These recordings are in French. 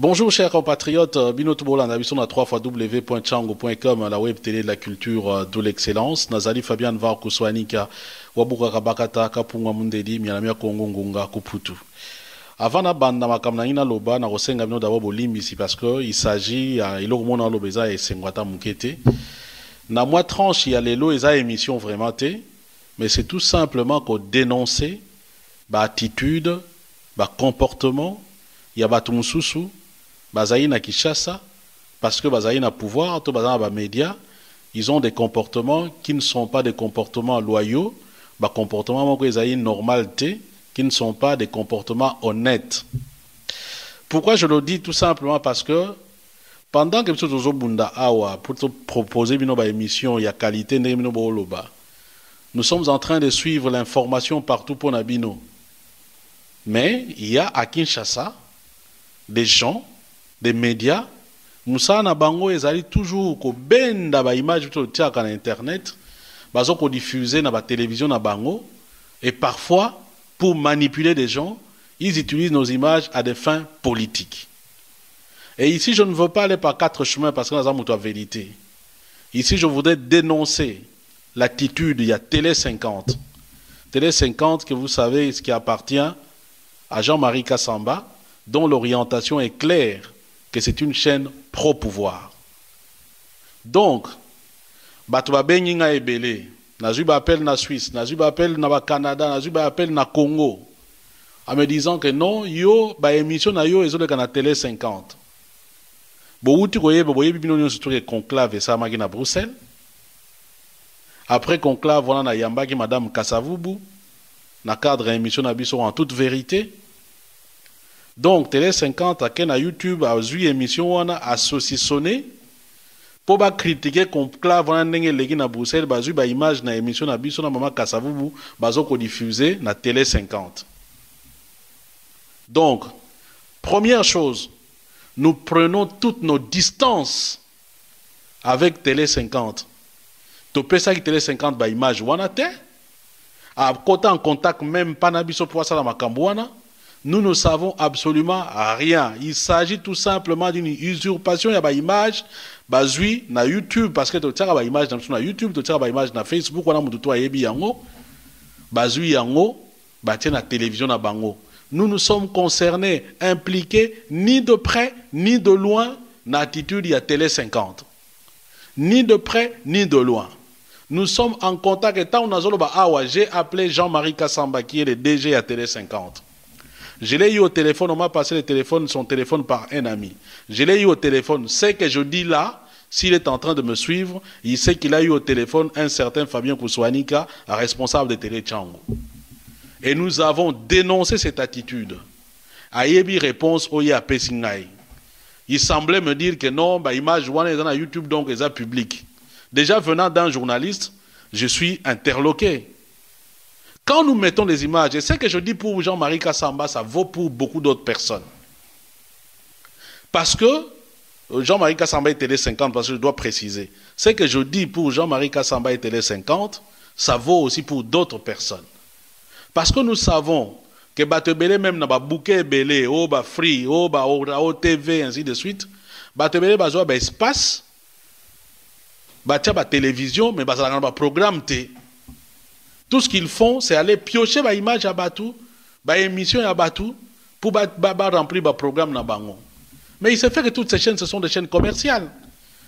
Bonjour chers compatriotes, Binotobola, on a vu sur la 3xw.chango.com, la web télé de la culture de l'excellence. Nazali Fabian Var Kuswanika, Wabuka Kabakata, Kapunga Mundedi, Mianamia Kongo Ngunga Kuputu. Avant na banda makamnaina loba na rosenga bino d'abord bolimbi ici parce que il s'agit il au monde lobeza et sengwata mukete. Na moi tranche il y a les lots et émission vraiment té, mais c'est tout simplement qu'on dénoncer ba attitude, ba comportement, il y a ba tumususu Bazaï na Kinshasa, parce que Bazaï na pouvoir, tout Bazaï na médias, ils ont des comportements qui ne sont pas des comportements loyaux, des comportements qui normalité, qui ne sont pas des comportements honnêtes. Pourquoi je le dis? Tout simplement parce que pendant que pour te proposer une émission, il y a qualité, nous sommes en train de suivre l'information partout pour Nabino. Mais il y a à Kinshasa des gens, des médias, Moussa na bango ezali toujours ko benda ba image to tiaka na internet, bazo ko diffuser na ba télévision na bango, et parfois pour manipuler des gens, ils utilisent nos images à des fins politiques. Et ici je ne veux pas aller par quatre chemins parce que nous avons la vérité. Ici je voudrais dénoncer l'attitude, il y a Télé 50. Télé 50 que vous savez ce qui appartient à Jean-Marie Kassamba, dont l'orientation est claire, que c'est une chaîne pro-pouvoir. Donc, Batouba Beninga Ebele, Nazuba appelle na Suisse, Nazuba appelle na Canada, Nazuba appelle na Congo, en me disant que non, yo, ba émission na yo, ils ont le télé 50. Boouti koye, boye bibino surtout conclave et ça magi na Bruxelles. Après conclave, voilà na Yamba qui Madame Kassavubu, na cadre émission na biso en toute vérité. Donc, Télé 50, à na YouTube, a eu émission, on a saucissonné pour pas critiquer conclave, on a n'engagé na Bruxelles, bah, eu image na émission na biso na maman Kassavubu, bazo ko diffusé na Télé 50. Donc, première chose, nous prenons toutes nos distances avec Télé 50. Tu peux ça que Télé 50, bah, image, on a te, à côté en contact même pas na biso pour ça la makambouana. Nous ne savons absolument rien. Il s'agit tout simplement d'une usurpation. Il y a des images basées sur YouTube parce que tu as des images sur YouTube, tu as des images sur Facebook, on a des images basées sur la télévision. Nous nous sommes concernés, impliqués ni de près ni de loin dans l'attitude de Télé 50. Ni de près ni de loin. Nous sommes en contact. J'ai appelé Jean-Marie Kassamba qui est le DG à Télé 50. Je l'ai eu au téléphone, on m'a passé son téléphone par un ami. Je l'ai eu au téléphone. Ce que je dis là, s'il est en train de me suivre, il sait qu'il a eu au téléphone un certain Fabien Kouswanika, responsable de Télé Tchango. Et nous avons dénoncé cette attitude. Ayebi réponse Oya Pessingaï. Il semblait me dire que non, bah, image est dans YouTube, donc ils sont public. Déjà venant d'un journaliste, je suis interloqué. Quand nous mettons des images, et ce que je dis pour Jean-Marie Kassamba, ça vaut pour beaucoup d'autres personnes. Parce que Jean-Marie Kassamba est Télé 50, parce que je dois préciser. Ce que je dis pour Jean-Marie Kassamba et Télé 50, ça vaut aussi pour d'autres personnes. Parce que nous savons que Batebele même n'a pas bouquet belé, oh bah free, oh bah TV, ainsi de suite. Batebele bah zoa bah espace, bah tia bah télévision, mais bah ça n'a pas programme T. Tout ce qu'ils font, c'est aller piocher ma image à Batou, ma émission à Batou, pour remplir le programme dans Bango. Mais il se fait que toutes ces chaînes, ce sont des chaînes commerciales.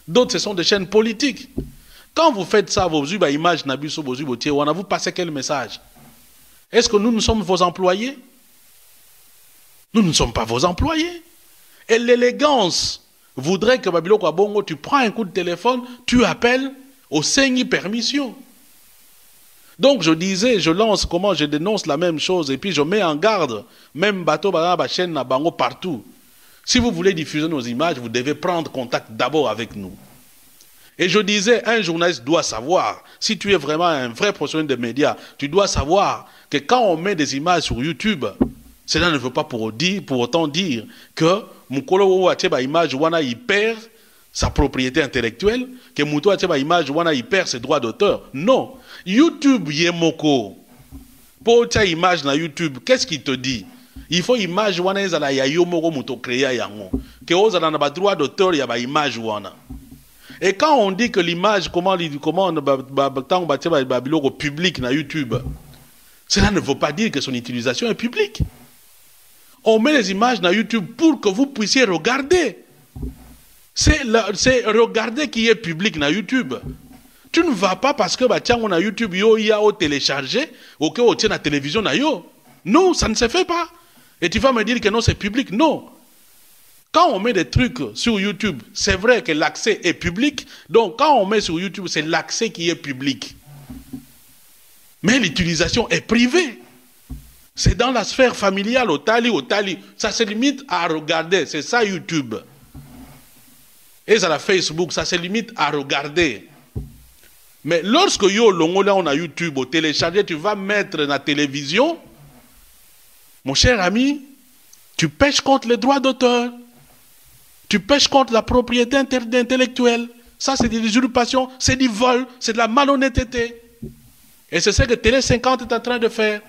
D'autres, ce sont des chaînes politiques. Quand vous faites ça, vos images, vous passez quel message? Est-ce que nous sommes vos employés? Nous ne sommes pas vos employés. Et l'élégance voudrait que Babiloko Bongo, tu prends un coup de téléphone, tu appelles au Seigneur permission. Donc je disais, je lance comment je dénonce la même chose et puis je mets en garde, même bateau, chaîne, bango partout. Si vous voulez diffuser nos images, vous devez prendre contact d'abord avec nous. Et je disais, un journaliste doit savoir, si tu es vraiment un vrai professionnel des médias, tu dois savoir que quand on met des images sur YouTube, cela ne veut pas pour autant dire que Mukolo Acheba image wana il perd sa propriété intellectuelle, que Mouto Acheba image wana il perd ses droits d'auteur. Non. YouTube yemoko. Pour ta image na YouTube, qu'est-ce qu'il te dit? Il faut image wana ezala ya yo moko muto créer yango. Que ozala na ba droit d'auteur ya ba image wana. Et quand on dit que l'image comment on public na YouTube, cela ne veut pas dire que son utilisation est publique. On met les images dans YouTube pour que vous puissiez regarder. C'est regarder qui est public dans YouTube. Tu ne vas pas parce que on a YouTube yo ya au téléchargé ou que on tient la télévision na yo. Non, ça ne se fait pas. Et tu vas me dire que non, c'est public. Non. Quand on met des trucs sur YouTube, c'est vrai que l'accès est public. Donc, quand on met sur YouTube, c'est l'accès qui est public. Mais l'utilisation est privée. C'est dans la sphère familiale, au tali. Ça se limite à regarder. C'est ça YouTube. Et ça la Facebook, ça se limite à regarder. Mais lorsque yo longo là on a YouTube, au télécharger, tu vas mettre dans la télévision, mon cher ami, tu pêches contre les droits d'auteur. Tu pêches contre la propriété intellectuelle. Ça, c'est de l'usurpation, c'est du vol, c'est de la malhonnêteté. Et c'est ce que Télé 50 est en train de faire.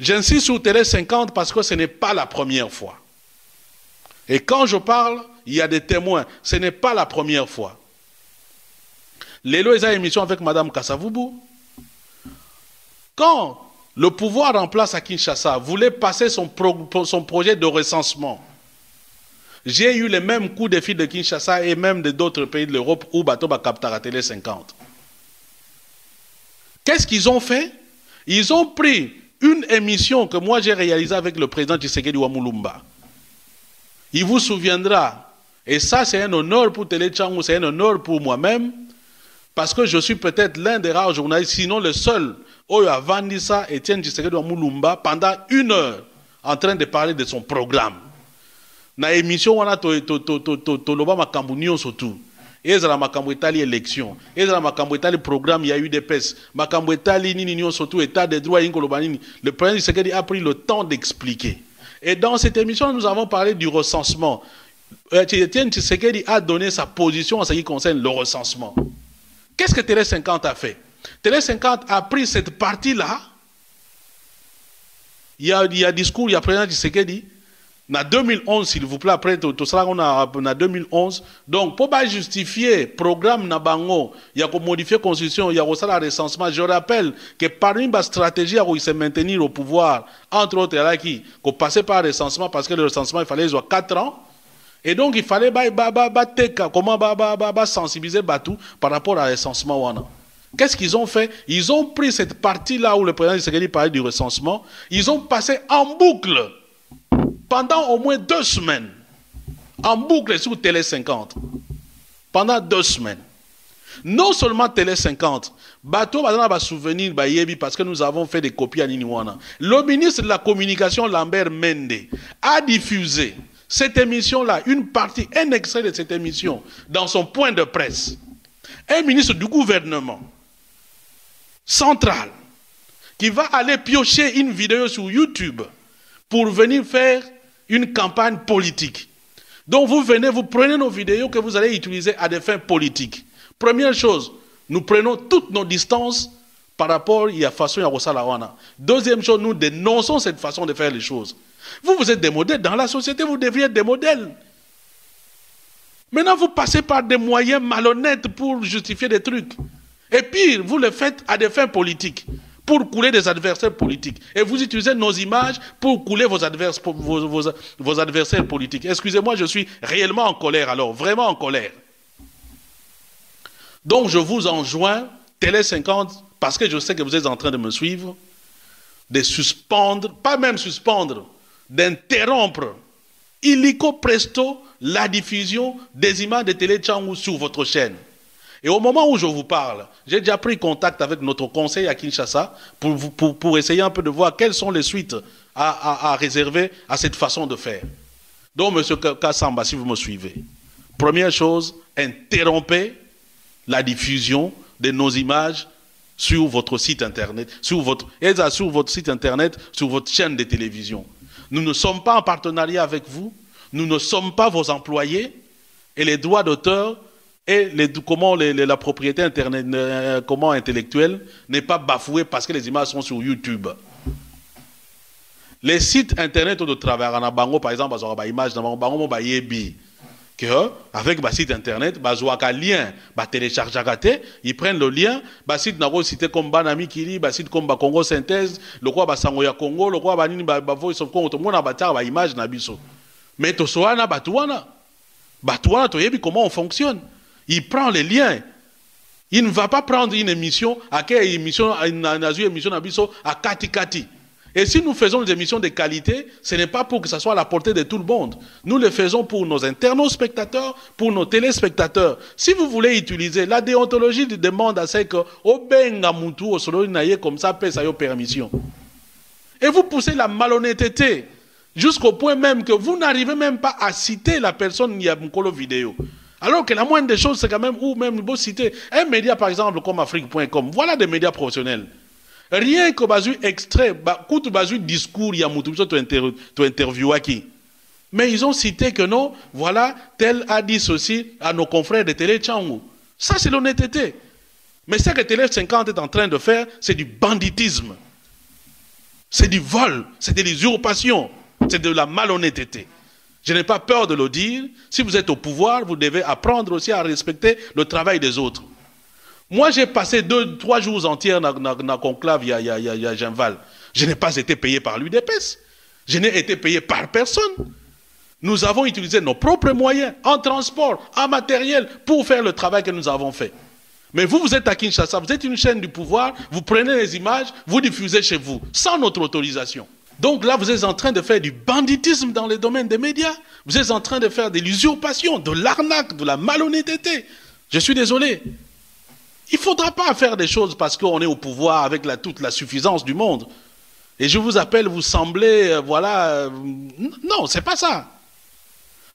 J'insiste sur Télé 50 parce que ce n'est pas la première fois. Et quand je parle, il y a des témoins. Ce n'est pas la première fois. Lélo est à émission avec Madame Kassavubu. Quand le pouvoir en place à Kinshasa voulait passer son projet de recensement, j'ai eu les mêmes coups de fil de Kinshasa et même d'autres pays de l'Europe où Bato Bakaptar à Télé 50. Qu'est-ce qu'ils ont fait? Ils ont pris une émission que moi j'ai réalisée avec le président Tshisekedi Wamulumba. Il vous souviendra, et ça c'est un honneur pour Télé Tchangou, c'est un honneur pour moi-même, parce que je suis peut-être l'un des rares journalistes, sinon le seul, Oyo a vendu ça, Etienne Tshisekedi Wamulumba, pendant 1 heure, en train de parler de son programme. Na émission wana to loba makambu nyonso surtout. Ezala makambu etali élection, ezala makambu etali programme ya UDPS, makambu etali nini nyonso surtout état des droits ingoloba nini. Le président Tshisekedi a pris le temps d'expliquer. Et dans cette émission, nous avons parlé du recensement. Etienne Tshisekedi a donné sa position en ce qui concerne le recensement. Qu'est-ce que Télé 50 a fait? Télé 50 a pris cette partie-là. Il y a discours, il y a président Tshisekedi. En 2011, s'il vous plaît, après tout ça, on a en 2011. Donc, pour pas justifier le programme Nabango, il y a modifier la constitution, il y a aussi le recensement. Je rappelle que parmi les stratégies où il se maintenir au pouvoir, entre autres, il y a qui passer par le recensement parce que le recensement, il fallait 4 ans. Et donc, il fallait comment sensibiliser Batou par rapport à recensement. Qu'est-ce qu'ils ont fait? Ils ont pris cette partie-là où le président Tshisekedi parlait du recensement, ils ont passé en boucle pendant au moins 2 semaines, en boucle sur Télé 50, pendant 2 semaines. Non seulement Télé 50, Bato va souvenir parce que nous avons fait des copies à Niniwana. Le ministre de la Communication, Lambert Mende, a diffusé cette émission-là, une partie, un extrait de cette émission, dans son point de presse. Un ministre du gouvernement central qui va aller piocher une vidéo sur YouTube pour venir faire une campagne politique. Donc vous venez, vous prenez nos vidéos que vous allez utiliser à des fins politiques. Première chose, nous prenons toutes nos distances par rapport à la façon dont ça la. Deuxième chose, nous dénonçons cette façon de faire les choses. Vous êtes des modèles dans la société, vous devriez être des modèles. Maintenant, vous passez par des moyens malhonnêtes pour justifier des trucs. Et pire, vous le faites à des fins politiques, pour couler des adversaires politiques. Et vous utilisez nos images pour couler vos adversaires politiques. Excusez-moi, je suis réellement en colère alors, vraiment en colère. Donc je vous enjoins, Télé 50, parce que je sais que vous êtes en train de me suivre, de suspendre, pas même suspendre, d'interrompre illico presto la diffusion des images de Télé Tchangou sur votre chaîne. Et au moment où je vous parle, j'ai déjà pris contact avec notre conseil à Kinshasa pour essayer un peu de voir quelles sont les suites à réserver à cette façon de faire. Donc, M. Kassamba, si vous me suivez, première chose, interrompez la diffusion de nos images sur votre site internet, sur votre site internet, sur votre chaîne de télévision. Nous ne sommes pas en partenariat avec vous, nous ne sommes pas vos employés, et les droits d'auteur et la propriété intellectuelle n'est pas bafouée parce que les images sont sur YouTube. Les sites internet de travail en bango par exemple bazwa ba image na bango mo ba yebi que avec ba site internet bazwa ka lien ba télécharger te, ils prennent le lien ba site na ko cité comme Banami Kili, ba site comme ba Congo Synthèse, le quoi ba sango ya Congo, le quoi ba nini ba Voice of Congo, to mona ba tar ba image na biso. Mais to soana batuana to yebi comment on fonctionne. Il prend les liens. Il ne va pas prendre une émission à quelle émission à Kati Kati. Et si nous faisons des émissions de qualité, ce n'est pas pour que ça soit à la portée de tout le monde. Nous le faisons pour nos internautes spectateurs, pour nos téléspectateurs. Si vous voulez utiliser, la déontologie demande à ce que Obenga Moutou, au solo naye comme ça, paie sa permission. Et vous poussez la malhonnêteté jusqu'au point même que vous n'arrivez même pas à citer la personne Yabukolo vidéo. Alors que la moindre des choses, c'est quand même, ou même, vous citer un média par exemple comme Afrique.com. Voilà des médias professionnels. Rien que basu extrait, coûte basu discours, il y a moutou, tu interview qui. Mais ils ont cité que non, voilà, tel a dit ceci à nos confrères de Télé Tchangou. Ça, c'est l'honnêteté. Mais ce que Télé 50 est en train de faire, c'est du banditisme. C'est du vol, c'est de l'usurpation, c'est de la malhonnêteté. Je n'ai pas peur de le dire. Si vous êtes au pouvoir, vous devez apprendre aussi à respecter le travail des autres. Moi, j'ai passé 2-3 jours entiers dans le conclave, il y a Genval. Je n'ai pas été payé par l'UDPS. Je n'ai été payé par personne. Nous avons utilisé nos propres moyens, en transport, en matériel, pour faire le travail que nous avons fait. Mais vous, vous êtes à Kinshasa, vous êtes une chaîne du pouvoir, vous prenez les images, vous diffusez chez vous, sans notre autorisation. Donc là, vous êtes en train de faire du banditisme dans le domaine des médias. Vous êtes en train de faire de l'usurpation, de l'arnaque, de la malhonnêteté. Je suis désolé. Il ne faudra pas faire des choses parce qu'on est au pouvoir avec toute la suffisance du monde. Et je vous appelle, vous semblez, voilà... non, c'est pas ça.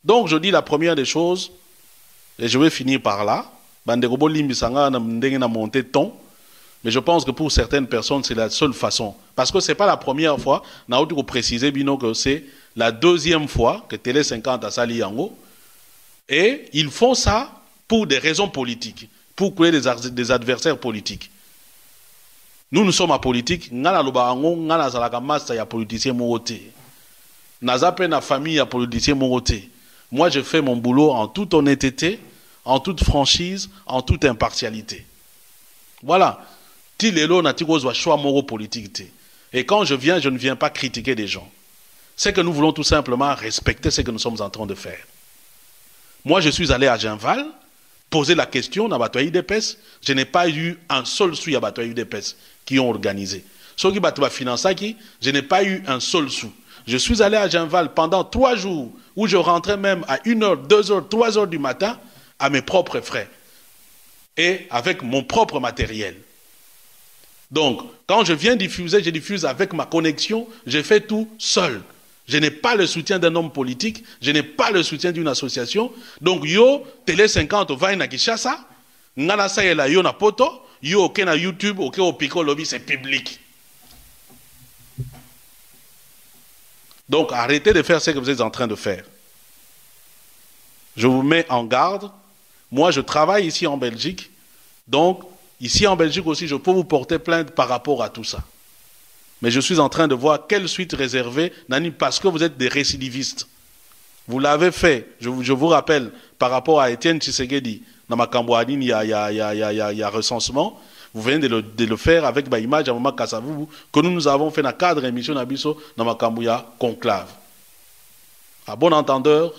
Donc je dis la première des choses, et je vais finir par là. Banderobo Limbisanga n'a monté de ton. Mais je pense que pour certaines personnes, c'est la seule façon. Parce que ce n'est pas la première fois. On a précisé Bino que c'est la deuxième fois que Télé 50 a sali Yango. Et ils font ça pour des raisons politiques. Pour créer des adversaires politiques. Nous sommes à politique. Ngana lobarango, ngana zalaka masta ya politicien morote. Nazape na famille ya politicien morote. Moi, je fais mon boulot en toute honnêteté, en toute franchise, en toute impartialité. Voilà. Et quand je viens, je ne viens pas critiquer des gens. C'est que nous voulons tout simplement respecter ce que nous sommes en train de faire. Moi, je suis allé à Genval, poser la question à Batoa UDPS. Je n'ai pas eu un seul sou à Batoa UDPS qui ont organisé. Ceux qui Batoa Finansaki, je n'ai pas eu un seul sou. Je suis allé à Genval pendant 3 jours où je rentrais même à 1h, 2h, 3h du matin à mes propres frais et avec mon propre matériel. Donc, quand je viens diffuser, je diffuse avec ma connexion, je fais tout seul. Je n'ai pas le soutien d'un homme politique, je n'ai pas le soutien d'une association. Donc, yo, Télé 50, va na Kinshasa, ngana sa yela yo na poto, yo ok na YouTube, ok au Pico Lobby, c'est public. Donc, arrêtez de faire ce que vous êtes en train de faire. Je vous mets en garde. Moi, je travaille ici en Belgique, donc, ici en Belgique aussi, je peux vous porter plainte par rapport à tout ça. Mais je suis en train de voir quelle suite réserver, parce que vous êtes des récidivistes. Vous l'avez fait, je vous rappelle, par rapport à Étienne Tshisekedi, dans ma Cambouadine, il y a recensement. Vous venez de le faire avec ma image à Mama Kassavou, que nous avons fait dans le cadre d'émission Nabiso, dans ma Cambouya conclave. À bon entendeur,